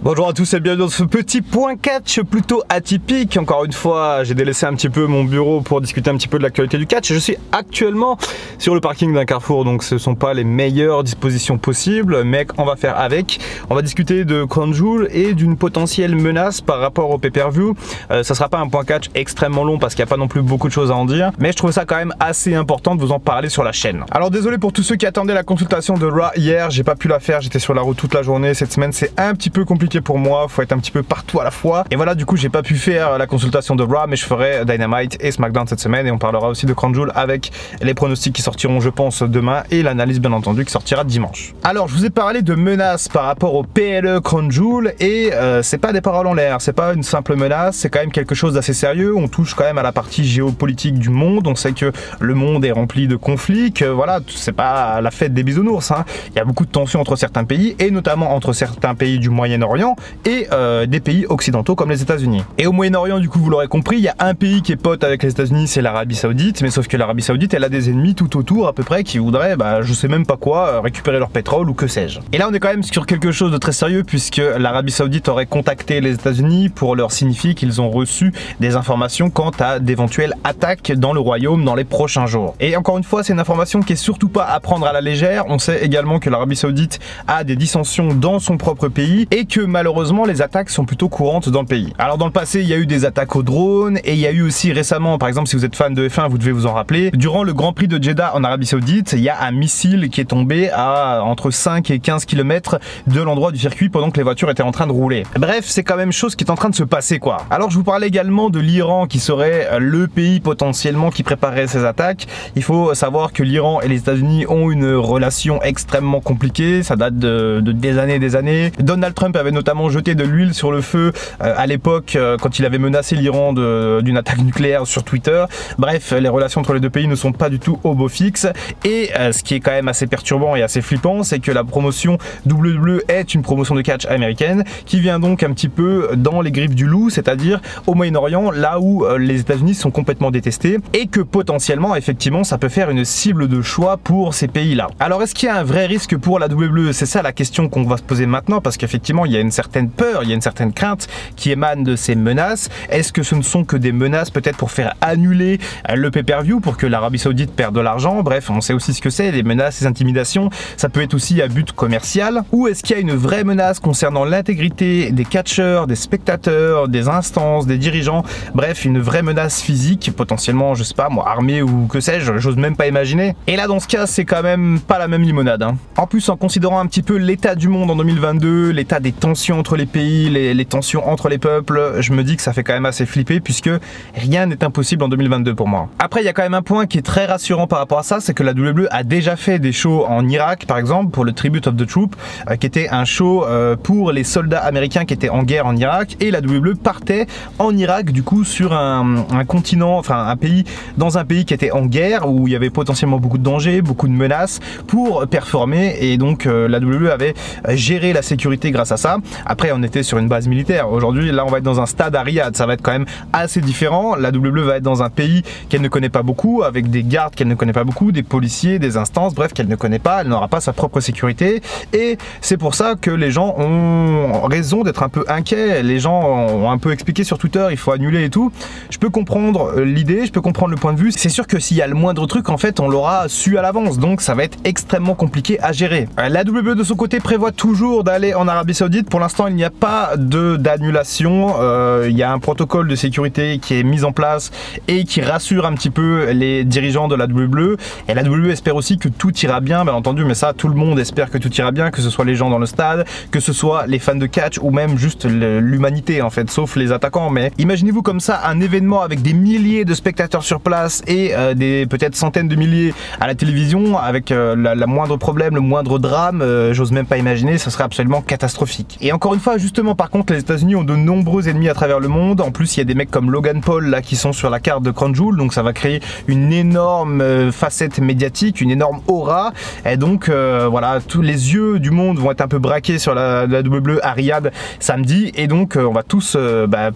Bonjour à tous et bienvenue dans ce petit point catch plutôt atypique. Encore une fois, j'ai délaissé un petit peu mon bureau pour discuter un petit peu de l'actualité du catch. Je suis actuellement sur le parking d'un Carrefour, donc ce ne sont pas les meilleures dispositions possibles, mais on va faire avec. On va discuter de Crown Jewel et d'une potentielle menace par rapport au pay-per-view. Ça sera pas un point catch extrêmement long parce qu'il n'y a pas non plus beaucoup de choses à en dire, mais je trouve ça quand même assez important de vous en parler sur la chaîne. Alors désolé pour tous ceux qui attendaient la consultation de Raw hier, j'ai pas pu la faire, j'étais sur la route toute la journée. Cette semaine c'est un petit peu compliqué pour moi, faut être un petit peu partout à la fois. Et voilà, du coup j'ai pas pu faire la consultation de Raw, mais je ferai Dynamite et SmackDown cette semaine et on parlera aussi de Crown Jewel avec les pronostics qui sortiront je pense demain et l'analyse bien entendu qui sortira dimanche. Alors je vous ai parlé de menaces par rapport au PLE Crown Jewel et c'est pas des paroles en l'air, c'est pas une simple menace, c'est quand même quelque chose d'assez sérieux. On touche quand même à la partie géopolitique du monde, on sait que le monde est rempli de conflits, que voilà, c'est pas la fête des bisounours, hein. Il y a beaucoup de tensions entre certains pays et notamment entre certains pays du Moyen-Orient et des pays occidentaux comme les États-Unis. Et au Moyen-Orient, du coup, vous l'aurez compris, il y a un pays qui est pote avec les États-Unis, c'est l'Arabie Saoudite, mais sauf que l'Arabie Saoudite, elle a des ennemis tout autour à peu près qui voudraient, je sais même pas quoi, récupérer leur pétrole ou que sais-je. Et là, on est quand même sur quelque chose de très sérieux puisque l'Arabie Saoudite aurait contacté les États-Unis pour leur signifier qu'ils ont reçu des informations quant à d'éventuelles attaques dans le royaume dans les prochains jours. Et encore une fois, c'est une information qui est surtout pas à prendre à la légère. On sait également que l'Arabie Saoudite a des dissensions dans son propre pays et que malheureusement les attaques sont plutôt courantes dans le pays. Alors dans le passé il y a eu des attaques aux drones et il y a eu aussi récemment, par exemple si vous êtes fan de F1 vous devez vous en rappeler, durant le Grand Prix de Jeddah en Arabie Saoudite, il y a un missile qui est tombé à entre 5 et 15 km de l'endroit du circuit pendant que les voitures étaient en train de rouler. Bref, c'est quand même chose qui est en train de se passer quoi. Alors je vous parlais également de l'Iran qui serait le pays potentiellement qui préparerait ces attaques. Il faut savoir que l'Iran et les États-Unis ont une relation extrêmement compliquée, ça date de des années et des années. Donald Trump avait notamment jeté de l'huile sur le feu à l'époque quand il avait menacé l'Iran d'une attaque nucléaire sur Twitter. Bref, les relations entre les deux pays ne sont pas du tout au beau fixe et ce qui est quand même assez perturbant et assez flippant, c'est que la promotion WWE est une promotion de catch américaine qui vient donc un petit peu dans les griffes du loup, c'est-à-dire au Moyen-Orient, là où les États-Unis sont complètement détestés et que potentiellement effectivement ça peut faire une cible de choix pour ces pays-là. Alors est-ce qu'il y a un vrai risque pour la WWE? C'est ça la question qu'on va se poser maintenant parce qu'effectivement il y a une certaine peur, il y a une certaine crainte qui émane de ces menaces. Est-ce que ce ne sont que des menaces peut-être pour faire annuler le pay-per-view pour que l'Arabie Saoudite perde de l'argent? Bref, on sait aussi ce que c'est, les menaces, les intimidations, ça peut être aussi à but commercial. Ou est-ce qu'il y a une vraie menace concernant l'intégrité des catcheurs, des spectateurs, des instances, des dirigeants? Bref, une vraie menace physique, potentiellement, je sais pas moi, armée ou que sais-je, j'ose même pas imaginer. Et là, dans ce cas, c'est quand même pas la même limonade, hein. En plus, en considérant un petit peu l'état du monde en 2022, l'état des tensions entre les pays, les tensions entre les peuples, je me dis que ça fait quand même assez flipper puisque rien n'est impossible en 2022 pour moi. Après, il y a quand même un point qui est très rassurant par rapport à ça, c'est que la WWE a déjà fait des shows en Irak, par exemple, pour le Tribute of the Troop, qui était un show pour les soldats américains qui étaient en guerre en Irak, et la WWE partait en Irak, du coup, sur un continent, enfin un pays, dans un pays qui était en guerre, où il y avait potentiellement beaucoup de dangers, beaucoup de menaces, pour performer, et donc la WWE avait géré la sécurité grâce à ça. Après, on était sur une base militaire. Aujourd'hui, là, on va être dans un stade à Riyad. Ça va être quand même assez différent. La WWE va être dans un pays qu'elle ne connaît pas beaucoup, avec des gardes qu'elle ne connaît pas beaucoup, des policiers, des instances, bref, qu'elle ne connaît pas. Elle n'aura pas sa propre sécurité. Et c'est pour ça que les gens ont raison d'être un peu inquiets. Les gens ont un peu expliqué sur Twitter, il faut annuler et tout. Je peux comprendre l'idée, je peux comprendre le point de vue. C'est sûr que s'il y a le moindre truc, en fait, on l'aura su à l'avance. Donc, ça va être extrêmement compliqué à gérer. La WWE, de son côté, prévoit toujours d'aller en Arabie Saoudite. Pour l'instant, il n'y a pas d'annulation. Il y a un protocole de sécurité qui est mis en place et qui rassure un petit peu les dirigeants de la WWE. Et la WWE espère aussi que tout ira bien, bien entendu, mais ça, tout le monde espère que tout ira bien, que ce soit les gens dans le stade, que ce soit les fans de catch ou même juste l'humanité en fait, sauf les attaquants. Mais imaginez-vous comme ça un événement avec des milliers de spectateurs sur place et des peut-être centaines de milliers à la télévision avec la moindre problème, le moindre drame, j'ose même pas imaginer, ça serait absolument catastrophique. Et encore une fois, justement, par contre, les États-Unis ont de nombreux ennemis à travers le monde. En plus, il y a des mecs comme Logan Paul là qui sont sur la carte de Crown Jewel, donc ça va créer une énorme facette médiatique, une énorme aura. Et donc voilà, tous les yeux du monde vont être un peu braqués sur la WWE à Riyad samedi. Et donc on va tous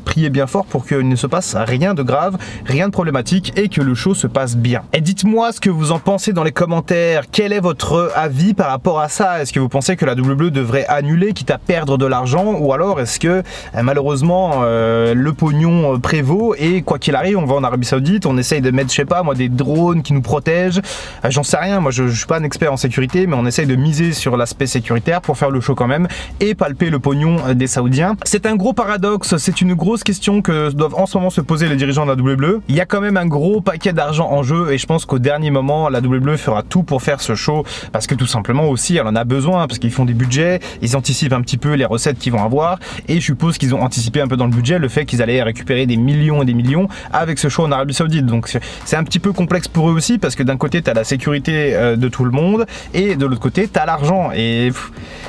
prier bien fort pour qu'il ne se passe rien de grave, rien de problématique et que le show se passe bien. Et dites-moi ce que vous en pensez dans les commentaires. Quel est votre avis par rapport à ça? Est-ce que vous pensez que la WWE devrait annuler, quitte à perdre de l'argent, ou alors est-ce que malheureusement le pognon prévaut et quoi qu'il arrive on va en Arabie Saoudite, on essaye de mettre je sais pas moi des drones qui nous protègent, j'en sais rien, moi je suis pas un expert en sécurité mais on essaye de miser sur l'aspect sécuritaire pour faire le show quand même et palper le pognon des Saoudiens. C'est un gros paradoxe, c'est une grosse question que doivent en ce moment se poser les dirigeants de la WWE. Il y a quand même un gros paquet d'argent en jeu et je pense qu'au dernier moment la WWE fera tout pour faire ce show parce que tout simplement aussi elle en a besoin parce qu'ils font des budgets, ils anticipent un petit peu les recettes qu'ils vont avoir et je suppose qu'ils ont anticipé un peu dans le budget le fait qu'ils allaient récupérer des millions et des millions avec ce show en Arabie Saoudite. Donc c'est un petit peu complexe pour eux aussi parce que d'un côté tu as la sécurité de tout le monde et de l'autre côté tu as l'argent et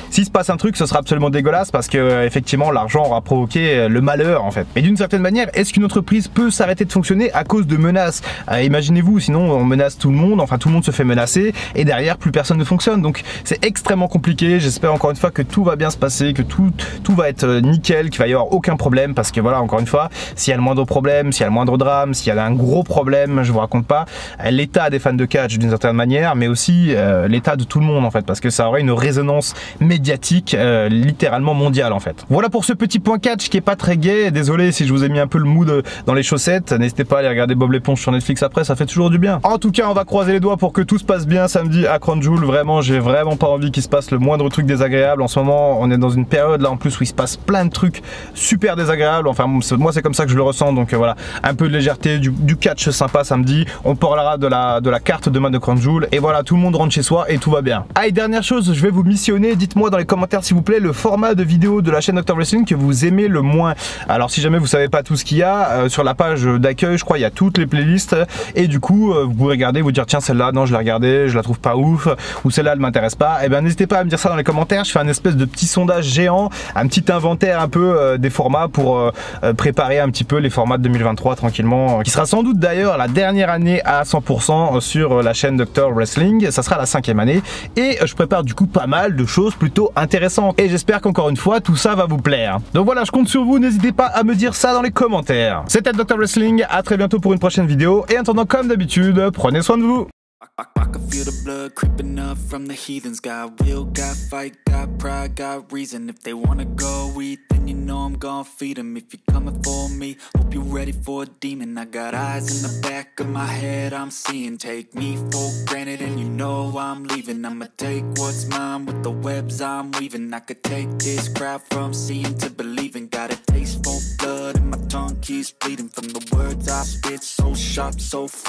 s'il se passe un truc ce sera absolument dégueulasse parce que effectivement l'argent aura provoqué le malheur en fait. Mais d'une certaine manière, est-ce qu'une entreprise peut s'arrêter de fonctionner à cause de menaces? Imaginez-vous, sinon on menace tout le monde, enfin tout le monde se fait menacer et derrière plus personne ne fonctionne. Donc c'est extrêmement compliqué. J'espère encore une fois que tout va bien se passer, que tout va être nickel, qu'il va y avoir aucun problème parce que voilà, encore une fois, s'il y a le moindre problème, s'il y a le moindre drame, s'il y a un gros problème, je vous raconte pas l'état des fans de catch d'une certaine manière, mais aussi l'état de tout le monde en fait, parce que ça aurait une résonance médiatique littéralement mondiale en fait. Voilà pour ce petit point catch qui est pas très gai. Désolé si je vous ai mis un peu le mood dans les chaussettes. N'hésitez pas à aller regarder Bob l'éponge sur Netflix après, ça fait toujours du bien. En tout cas, on va croiser les doigts pour que tout se passe bien samedi à Crown Jewel. Vraiment, j'ai vraiment pas envie qu'il se passe le moindre truc désagréable. En ce moment, on est dans une période là en plus où il se passe plein de trucs super désagréables. Enfin, moi c'est comme ça que je le ressens. Donc voilà, un peu de légèreté, du catch sympa samedi. On parlera de la carte demain de Crown Jewel. Et voilà, tout le monde rentre chez soi et tout va bien. Ah, et dernière chose, je vais vous missionner. Dites-moi dans les commentaires s'il vous plaît le format de vidéo de la chaîne Dr Wrestling que vous aimez le moins. Alors si jamais vous savez pas tout ce qu'il y a, sur la page d'accueil je crois il y a toutes les playlists et du coup vous pouvez regarder, vous dire tiens celle-là non je l'ai regardée, je la trouve pas ouf ou celle-là elle m'intéresse pas. Et ben n'hésitez pas à me dire ça dans les commentaires, je fais un espèce de petit sondage géant, un petit inventaire un peu des formats pour préparer un petit peu les formats de 2023 tranquillement, qui sera sans doute d'ailleurs la dernière année à 100% sur la chaîne Dr Wrestling, ça sera la 5e année et je prépare du coup pas mal de choses plutôt intéressantes et j'espère qu'encore une fois tout ça va vous plaire. Donc voilà, je compte sur vous, n'hésitez pas à me dire ça dans les commentaires. C'était Dr Wrestling, à très bientôt pour une prochaine vidéo et en attendant comme d'habitude, prenez soin de vous. I can feel the blood creeping up from the heathens. Got will, got fight, got pride, got reason. If they wanna go eat, then you know I'm gon' feed them. If you're coming for me, hope you're ready for a demon. I got eyes in the back of my head, I'm seeing. Take me for granted and you know I'm leaving. I'ma take what's mine with the webs I'm weaving. I could take this crowd from seeing to believing. Got a taste for blood and my tongue keeps bleeding from the words I spit. So sharp, so